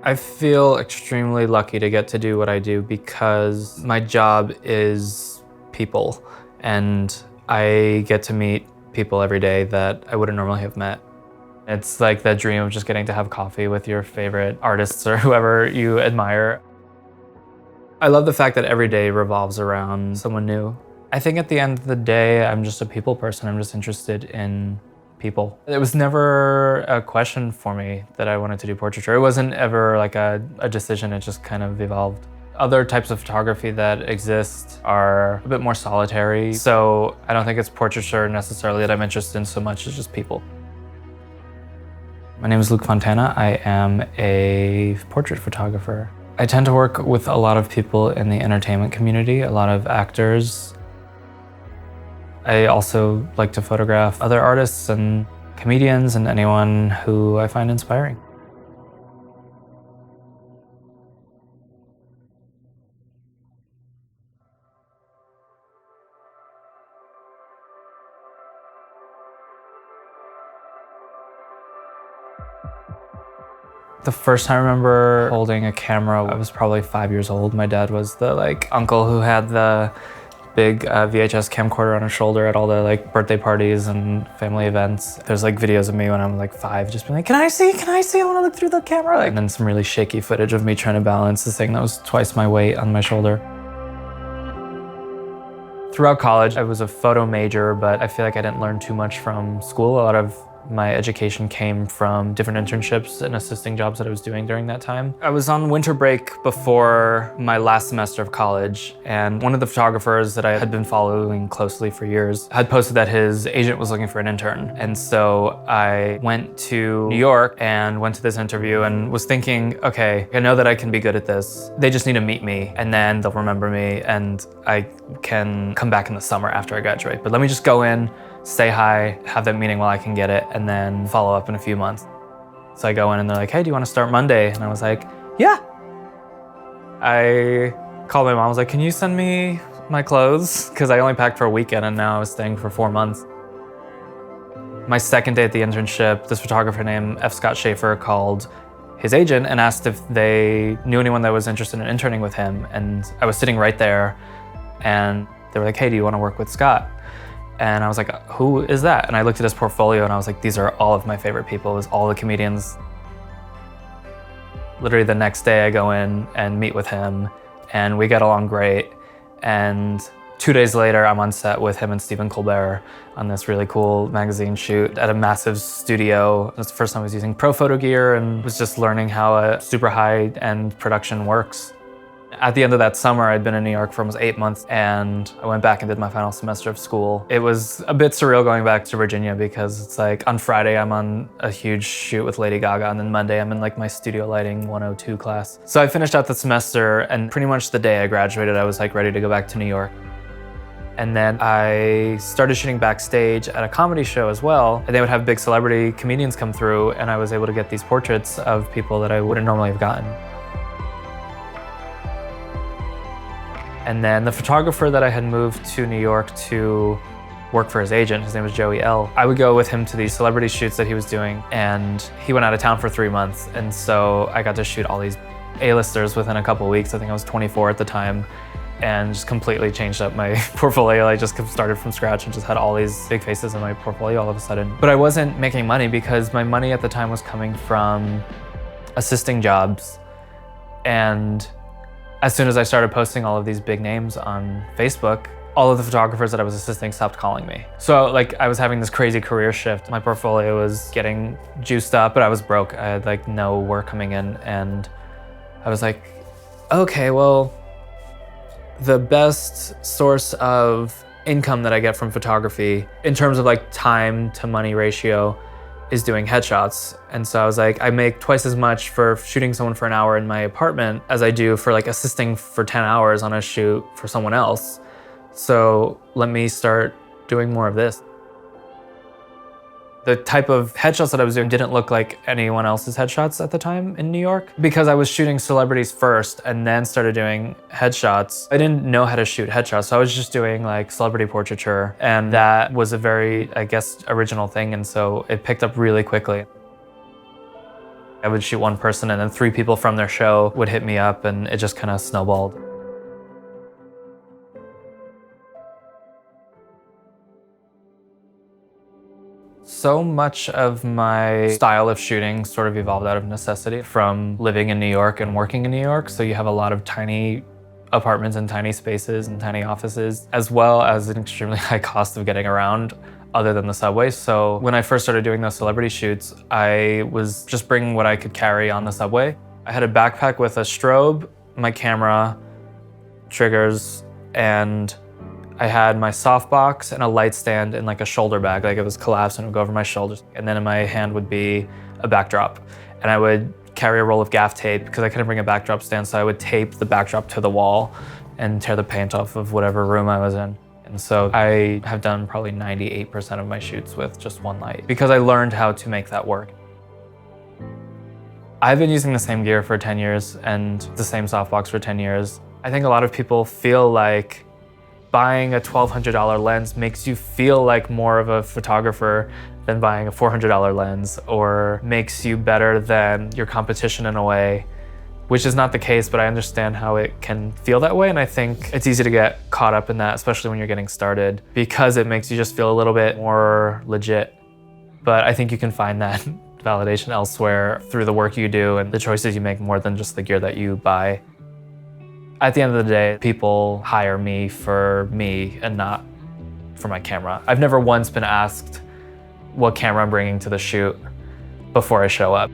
I feel extremely lucky to get to do what I do because my job is people, and I get to meet people every day that I wouldn't normally have met. It's like the dream of just getting to have coffee with your favorite artists or whoever you admire. I love the fact that every day revolves around someone new. I think at the end of the day, I'm just a people person. I'm just interested in people. It was never a question for me that I wanted to do portraiture. It wasn't ever like a decision, it just kind of evolved. Other types of photography that exist are a bit more solitary, so I don't think it's portraiture necessarily that I'm interested in so much as just people. My name is Luke Fontana. I am a portrait photographer. I tend to work with a lot of people in the entertainment community, a lot of actors. I also like to photograph other artists and comedians and anyone who I find inspiring. The first time I remember holding a camera, I was probably 5 years old. My dad was the uncle who had the big VHS camcorder on his shoulder at all the birthday parties and family events. There's videos of me when I'm 5, just being like, can I see, I wanna look through the camera. And then some really shaky footage of me trying to balance this thing that was twice my weight on my shoulder. Throughout college, I was a photo major, but I feel like I didn't learn too much from school. A lot of my education came from different internships and assisting jobs that I was doing during that time. I was on winter break before my last semester of college, and one of the photographers that I had been following closely for years had posted that his agent was looking for an intern. And so I went to New York and went to this interview and was thinking, okay, I know that I can be good at this. They just need to meet me, and then they'll remember me, and I can come back in the summer after I graduate. But let me just go in, say hi, have that meeting while I can get it, and then follow up in a few months. So I go in and they're like, hey, do you want to start Monday? And I was like, yeah. I called my mom, I was like, can you send me my clothes? Because I only packed for a weekend and now I was staying for 4 months. My second day at the internship, this photographer named F. Scott Schaefer called his agent and asked if they knew anyone that was interested in interning with him. And I was sitting right there and they were like, hey, do you want to work with Scott? And I was like, who is that? And I looked at his portfolio and I was like, these are all of my favorite people. It was all the comedians. Literally the next day I go in and meet with him and we get along great. And 2 days later, I'm on set with him and Stephen Colbert on this really cool magazine shoot at a massive studio. It was the first time I was using pro photo gear and was just learning how a super high-end production works. At the end of that summer, I'd been in New York for almost 8 months, and I went back and did my final semester of school. It was a bit surreal going back to Virginia because it's like on Friday, I'm on a huge shoot with Lady Gaga, and then Monday, I'm in my studio lighting 102 class. So I finished out the semester, and pretty much the day I graduated, I was ready to go back to New York. And then I started shooting backstage at a comedy show as well, and they would have big celebrity comedians come through, and I was able to get these portraits of people that I wouldn't normally have gotten. And then the photographer that I had moved to New York to work for his agent, his name was Joey L. I would go with him to these celebrity shoots that he was doing, and he went out of town for 3 months. And so I got to shoot all these A-listers within a couple of weeks. I think I was 24 at the time, and just completely changed up my portfolio. I just started from scratch and just had all these big faces in my portfolio all of a sudden. But I wasn't making money because my money at the time was coming from assisting jobs. And as soon as I started posting all of these big names on Facebook, all of the photographers that I was assisting stopped calling me. So I was having this crazy career shift. My portfolio was getting juiced up, but I was broke. I had no work coming in, and I was like, okay, well, the best source of income that I get from photography in terms of time to money ratio is doing headshots. And so I was like, I make twice as much for shooting someone for an hour in my apartment as I do for assisting for 10 hours on a shoot for someone else. So let me start doing more of this. The type of headshots that I was doing didn't look like anyone else's headshots at the time in New York. Because I was shooting celebrities first and then started doing headshots, I didn't know how to shoot headshots. So I was just doing celebrity portraiture. And that was a very, original thing. And so it picked up really quickly. I would shoot one person and then 3 people from their show would hit me up, and it just kind of snowballed. So much of my style of shooting sort of evolved out of necessity from living in New York and working in New York. So you have a lot of tiny apartments and tiny spaces and tiny offices, as well as an extremely high cost of getting around other than the subway. So when I first started doing those celebrity shoots, I was just bringing what I could carry on the subway. I had a backpack with a strobe, my camera, triggers, and I had my softbox and a light stand in like a shoulder bag, like it was collapsed and it would go over my shoulders. And then in my hand would be a backdrop. And I would carry a roll of gaff tape because I couldn't bring a backdrop stand, so I would tape the backdrop to the wall and tear the paint off of whatever room I was in. And so I have done probably 98% of my shoots with just one light because I learned how to make that work. I've been using the same gear for 10 years and the same softbox for 10 years. I think a lot of people feel like buying a $1,200 lens makes you feel like more of a photographer than buying a $400 lens, or makes you better than your competition in a way, which is not the case, but I understand how it can feel that way. And I think it's easy to get caught up in that, especially when you're getting started, because it makes you just feel a little bit more legit. But I think you can find that validation elsewhere through the work you do and the choices you make more than just the gear that you buy. At the end of the day, people hire me for me and not for my camera. I've never once been asked what camera I'm bringing to the shoot before I show up.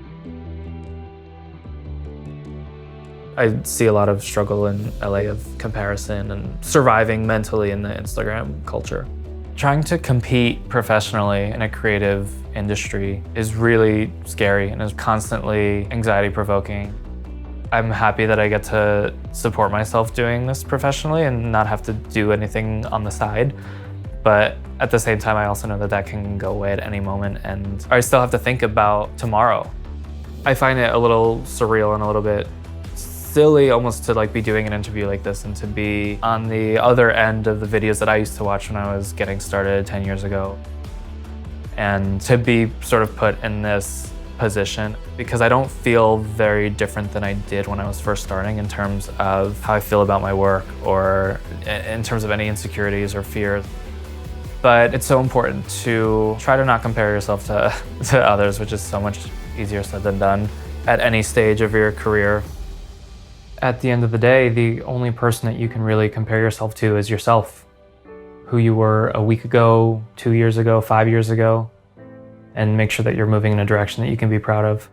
I see a lot of struggle in LA of comparison and surviving mentally in the Instagram culture. Trying to compete professionally in a creative industry is really scary and is constantly anxiety-provoking. I'm happy that I get to support myself doing this professionally and not have to do anything on the side. But at the same time, I also know that that can go away at any moment, and I still have to think about tomorrow. I find it a little surreal and a little bit silly almost to like be doing an interview like this and to be on the other end of the videos that I used to watch when I was getting started 10 years ago. And to be sort of put in this position because I don't feel very different than I did when I was first starting in terms of how I feel about my work or in terms of any insecurities or fears. But it's so important to try to not compare yourself to others, which is so much easier said than done at any stage of your career. At the end of the day, the only person that you can really compare yourself to is yourself. Who you were a week ago, 2 years ago, 5 years ago, and make sure that you're moving in a direction that you can be proud of.